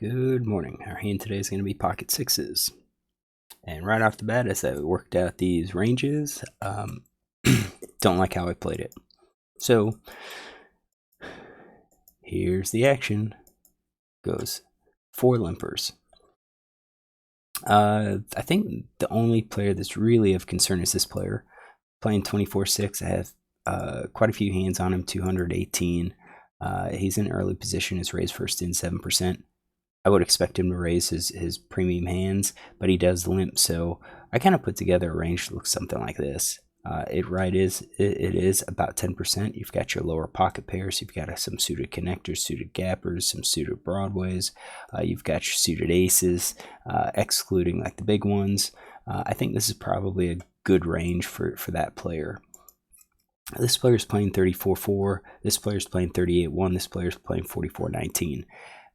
Good morning. Our hand today is going to be pocket sixes. And right off the bat, as I worked out these ranges, don't like how I played it. So here's the action. Goes 4 limpers. I think the only player that's really of concern is this player. Playing 24-6, I have quite a few hands on him, 218. He's in early position, his raise first in 7%. I would expect him to raise his premium hands, but he does limp, so I kind of put together a range that looks something like this. It is about 10%. You've got your lower pocket pairs, you've got some suited connectors, suited gappers, some suited broadways, you've got your suited aces, excluding like the big ones. I think this is probably a good range for that player. This player's playing 34-4, this player's playing 38-1, this player's playing 44-19.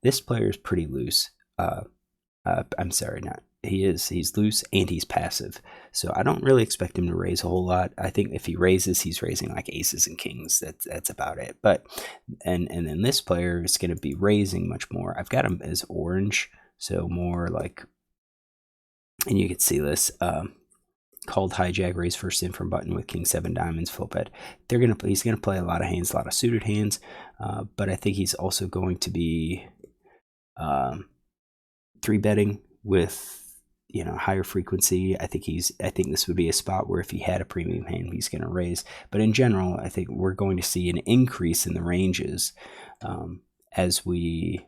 This player is pretty loose. I'm sorry, not he's loose and he's passive. So I don't really expect him to raise a whole lot. I think if he raises, he's raising like aces and kings. That's about it. But and then this player is going to be raising much more. I've got him as orange, so more like, and you can see this. Called hijack, raise first in from button with king 7 diamonds, flip it. He's gonna play a lot of hands, a lot of suited hands, but I think he's also going to be 3-betting with higher frequency. I think this would be a spot where if he had a premium hand, he's going to raise. But in general, I think we're going to see an increase in the ranges as we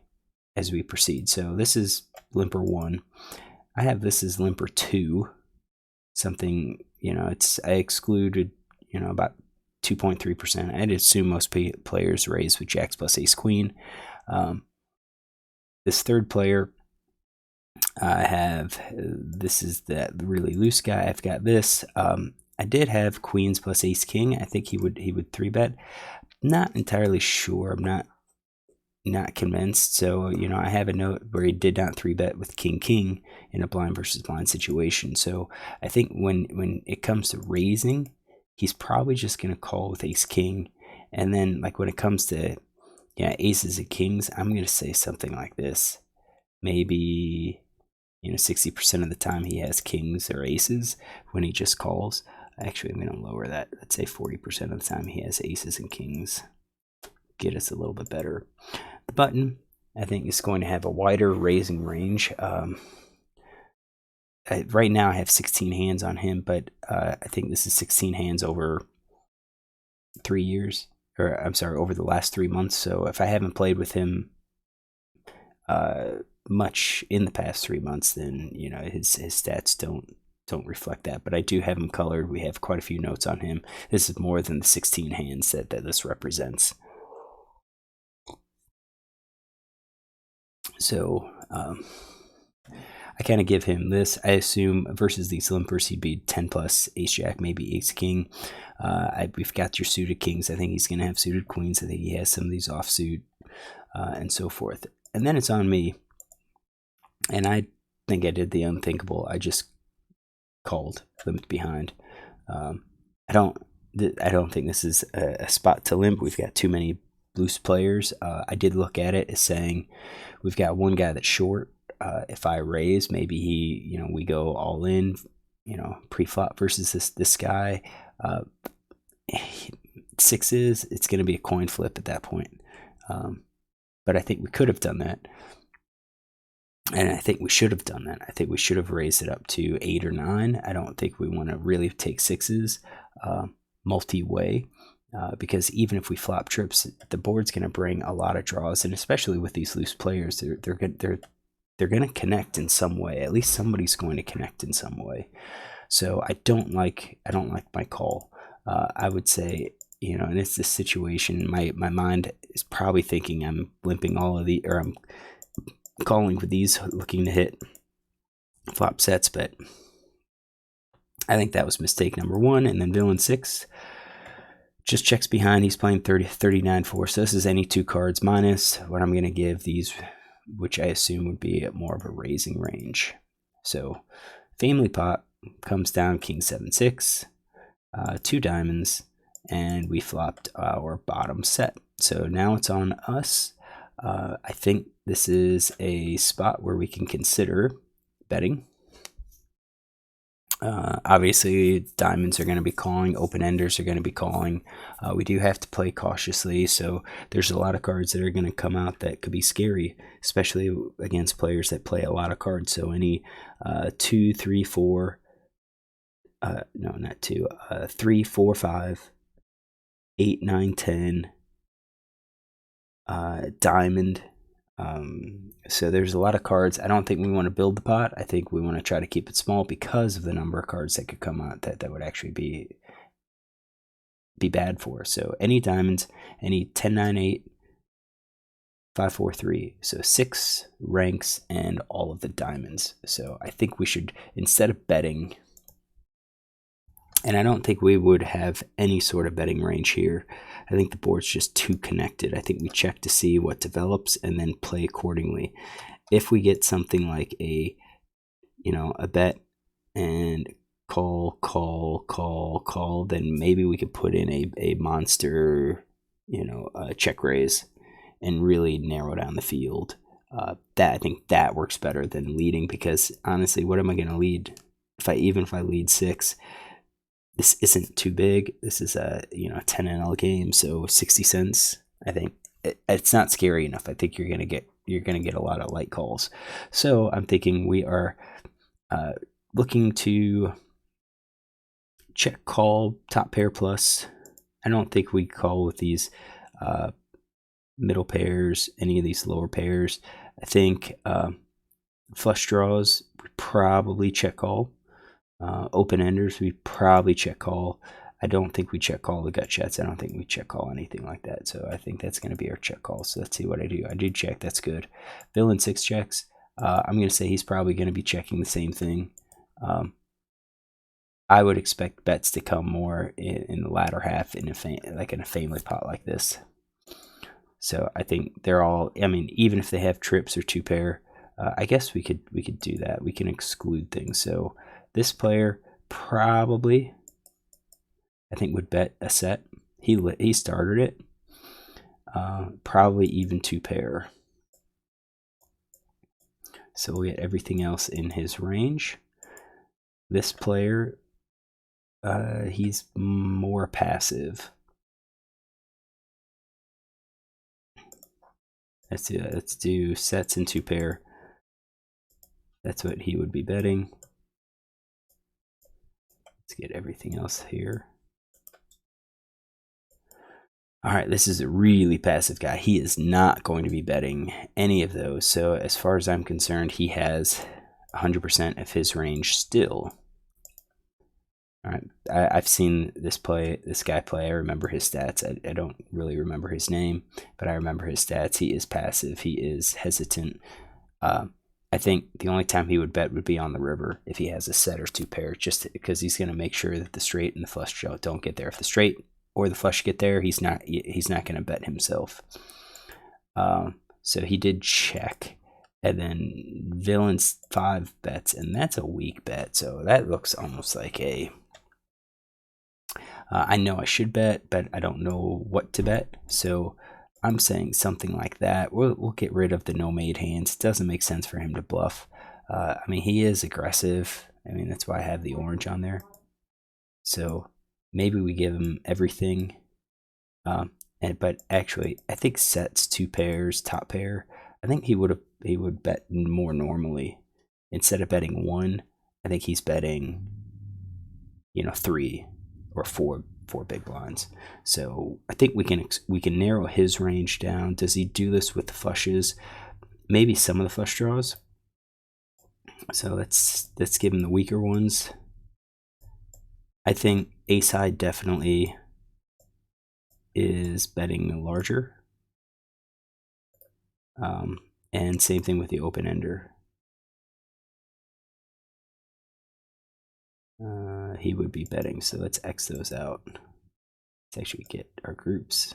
proceed. So this is limper 1. I have this as limper 2. Something, I excluded about 2.3%. I'd assume most players raise with jacks plus ace queen. This third player, I have, this is the really loose guy. I've got this. I did have queens plus ace king. I think he would 3-bet. Not entirely sure. I'm not convinced. So, I have a note where he did not 3-bet with king in a blind versus blind situation. So I think when it comes to raising, he's probably just going to call with ace king. And then like when it comes to aces and kings, I'm going to say something like this. Maybe 60% of the time he has kings or aces when he just calls. Actually, I'm going to lower that. Let's say 40% of the time he has aces and kings. Get us a little bit better. The button, I think, is going to have a wider raising range. Right now I have 16 hands on him, but I think this is 16 hands over 3 years. Or I'm sorry, over the last 3 months. So if I haven't played with him much in the past 3 months, then his stats don't reflect that. But I do have him colored. We have quite a few notes on him. This is more than the 16 hands that this represents. So I kind of give him this. I assume versus these limpers, he'd be 10 plus ace jack, maybe ace king. We've got your suited kings. I think he's going to have suited queens. I think he has some of these offsuit and so forth. And then it's on me. And I think I did the unthinkable. I just called, limped behind. I don't think this is a spot to limp. We've got too many loose players. I did look at it as saying we've got one guy that's short. If I raise, maybe we go all in, pre-flop versus this guy. Sixes, it's going to be a coin flip at that point. But I think we could have done that. And I think we should have done that. I think we should have raised it up to 8 or 9. I don't think we want to really take sixes multi-way. Because even if we flop trips, the board's going to bring a lot of draws, and especially with these loose players, they're going to connect in some way. At least somebody's going to connect in some way. So I don't like my call. I would say, and it's this situation. My mind is probably thinking I'm limping all of the, or I'm calling with these, looking to hit flop sets, but I think that was mistake number 1. And then villain 6. Just checks behind. He's playing 39-4. So this is any 2 cards minus what I'm going to give these, which I assume would be more of a raising range. So family pot comes down king 7-6, 2 diamonds, and we flopped our bottom set. So now it's on us. I think this is a spot where we can consider betting. Obviously, diamonds are going to be calling, open-enders are going to be calling. We do have to play cautiously, so there's a lot of cards that are going to come out that could be scary, especially against players that play a lot of cards. So any 2, 3, 4, no, not 2, 3, 4, 5, 8, 9, 10, diamond. So there's a lot of cards. I don't think we want to build the pot. I think we want to try to keep it small because of the number of cards that could come out that would actually be bad for us. So any diamonds, any 10, 9, 8, 5, 4, 3. So 6 ranks and all of the diamonds. So I think we should, instead of betting, and I don't think we would have any sort of betting range here. I think the board's just too connected. I think we check to see what develops and then play accordingly. If we get something like a bet and call, then maybe we could put in a monster, check raise and really narrow down the field. I think that works better than leading, because honestly, what am I going to lead? Even if I lead 6, this isn't too big. This is a 10 NL game, so 60 cents. I think it's not scary enough. I think you're gonna get a lot of light calls. So I'm thinking we are looking to check call top pair plus. I don't think we call with these middle pairs, any of these lower pairs. I think flush draws, we probably check call. Open-enders, we probably check call. I don't think we check call the gut shots. I don't think we check call anything like that. So I think that's going to be our check call. So let's see what I do. I do check. That's good. Villain 6 checks. I'm going to say he's probably going to be checking the same thing. I would expect bets to come more in the latter half in a family pot like this. So I think they're all, even if they have trips or 2 pair, I guess we could do that. We can exclude things. So this player probably, I think, would bet a set. He started it. Probably even 2 pair. So we'll get everything else in his range. This player, he's more passive. Let's do sets and 2 pair. That's what he would be betting. Let's get everything else here. All right, this is a really passive guy. He is not going to be betting any of those. So as far as I'm concerned, he has 100% of his range still. All right, I've seen this guy play. I remember his stats. I don't really remember his name, but I remember his stats. He is passive. He is hesitant. I think the only time he would bet would be on the river if he has a set or 2 pair, just because he's going to make sure that the straight and the flush don't get there. If the straight or the flush get there, he's not going to bet himself. So he did check, and then villains 5 bets, and that's a weak bet. So that looks almost like a. I know I should bet, but I don't know what to bet. So I'm saying something like that. We'll get rid of the no-made hands. It doesn't make sense for him to bluff. He is aggressive. That's why I have the orange on there. So maybe we give him everything. But actually, I think sets 2 pairs, top pair. I think he would bet more normally. Instead of betting 1, I think he's betting, 3 or 4 big blinds. So I think we can narrow his range down. Does he do this with the flushes? Maybe some of the flush draws. So let's give him the weaker ones. I think ace high definitely is betting larger. And same thing with the open ender. He would be betting, so let's X those out. Let's actually get our groups.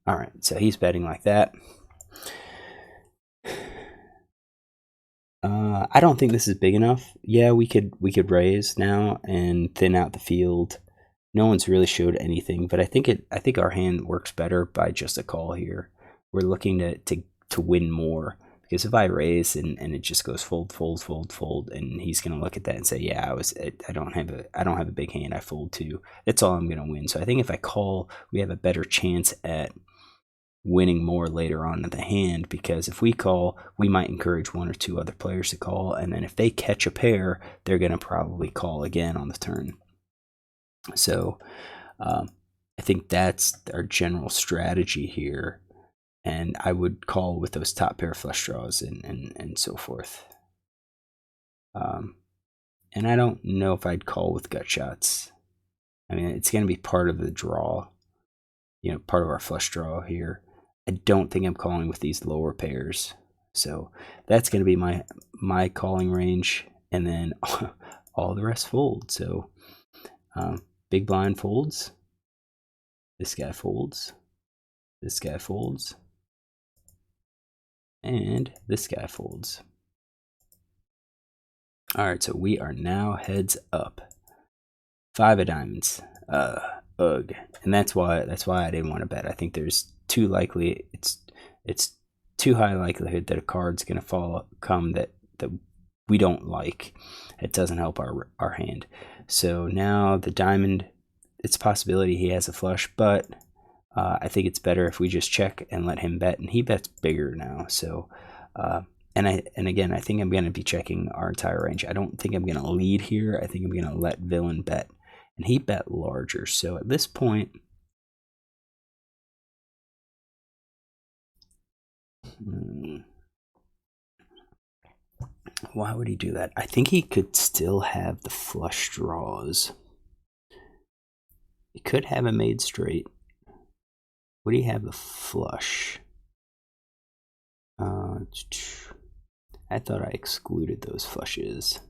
All right, so he's betting like that. I don't think this is big enough. Yeah, we could raise now and thin out the field. no one's really showed anything, but I think our hand works better by just a call here. We're looking to win more, because if I raise and it just goes fold, fold, fold, fold, and he's gonna look at that and say, yeah, I don't have a big hand, I fold too. That's all I'm gonna win. So I think if I call, we have a better chance at winning more later on in the hand, because if we call, we might encourage one or two other players to call, and then if they catch a pair, they're gonna probably call again on the turn. So I think that's our general strategy here, and I would call with those top pair flush draws and so forth. And I don't know if I'd call with gut shots. I mean, it's going to be part of the draw, part of our flush draw here. I don't think I'm calling with these lower pairs. So that's going to be my calling range, and then all the rest fold. So big blind folds. This guy folds. This guy folds. And this guy folds. All right, so we are now heads up. 5 of diamonds. Ugh. And that's why I didn't want to bet. I think there's too likely, it's too high likelihood that a card's gonna come that we don't like. It doesn't help our hand. So now the diamond, it's a possibility he has a flush, but I think it's better if we just check and let him bet, and he bets bigger now. So and again, I think I'm going to be checking our entire range. I don't think I'm going to lead here. I think I'm going to let villain bet, and he bet larger. So at this point, why would he do that? I think he could still have the flush draws. He could have a made straight. Would he have the flush? I thought I excluded those flushes.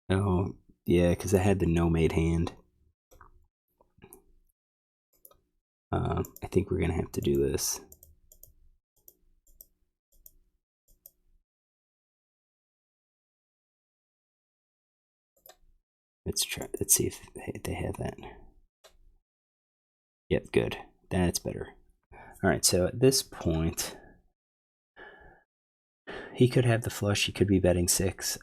Oh, yeah, because I had the no made hand. I think we're going to have to do this. Let's see if they have that. Yep, good. That's better. All right, so at this point, he could have the flush. He could be betting 6.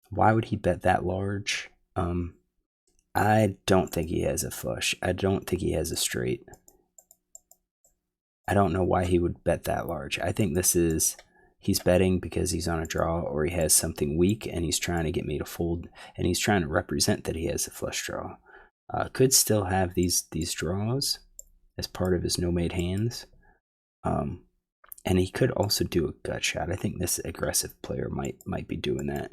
Why would he bet that large? I don't think he has a flush. I don't think he has a straight. I don't know why he would bet that large. I think he's betting because he's on a draw, or he has something weak and he's trying to get me to fold, and he's trying to represent that he has a flush draw. Could still have these draws as part of his no-made hands. And he could also do a gut shot. I think this aggressive player might be doing that.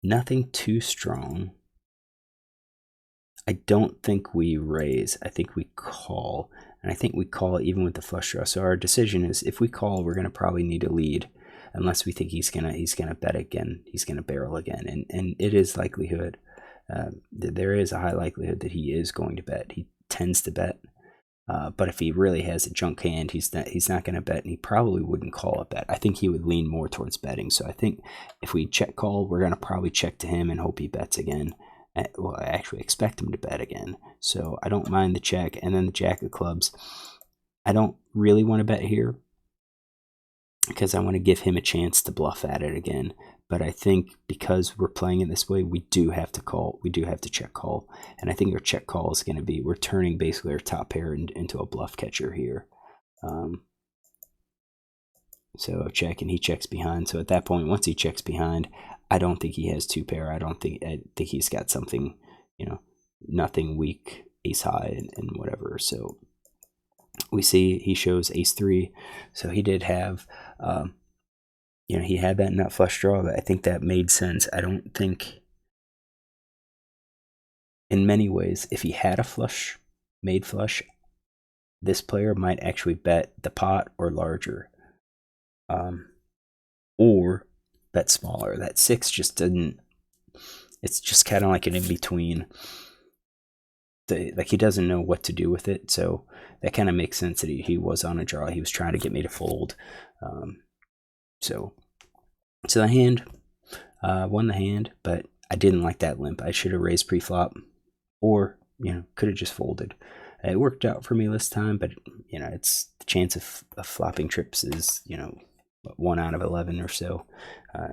Nothing too strong. I don't think we raise. I think we call. And I think we call even with the flush draw. So our decision is, if we call, we're going to probably need a lead, unless we think he's gonna bet again. He's gonna barrel again, and it is likelihood. There is a high likelihood that he is going to bet. He tends to bet, but if he really has a junk hand, he's not going to bet, and he probably wouldn't call a bet. I think he would lean more towards betting. So I think if we check call, we're going to probably check to him and hope he bets again. Well, I actually expect him to bet again. So I don't mind the check. And then the jack of clubs, I don't really want to bet here, because I want to give him a chance to bluff at it again. But I think because we're playing it this way, we do have to call. We do have to check call. And I think our check call is going to be, we're turning basically our top pair into a bluff catcher here. So check, and he checks behind. So at that point, once he checks behind, I don't think he has 2 pair. I think he's got something, nothing weak, ace high and whatever. So we see he shows ace 3. So he did have, he had that nut flush draw, but I think that made sense. I don't think, in many ways, if he had a flush, made flush, this player might actually bet the pot or larger, or bet smaller. That 6 just didn't, it's just kind of like an in between. Like he doesn't know what to do with it, so that kind of makes sense that he was on a draw. He was trying to get me to fold. So the hand won the hand, but I didn't like that limp. I should have raised pre-flop, or could have just folded. It worked out for me this time, but it's the chance of flopping trips is 1 out of 11 or so.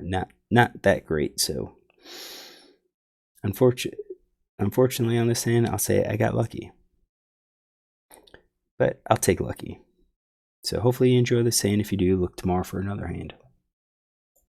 Not that great. So unfortunately on this hand, I'll say I got lucky, but I'll take lucky. So hopefully you enjoy this hand. If you do, look tomorrow for another hand.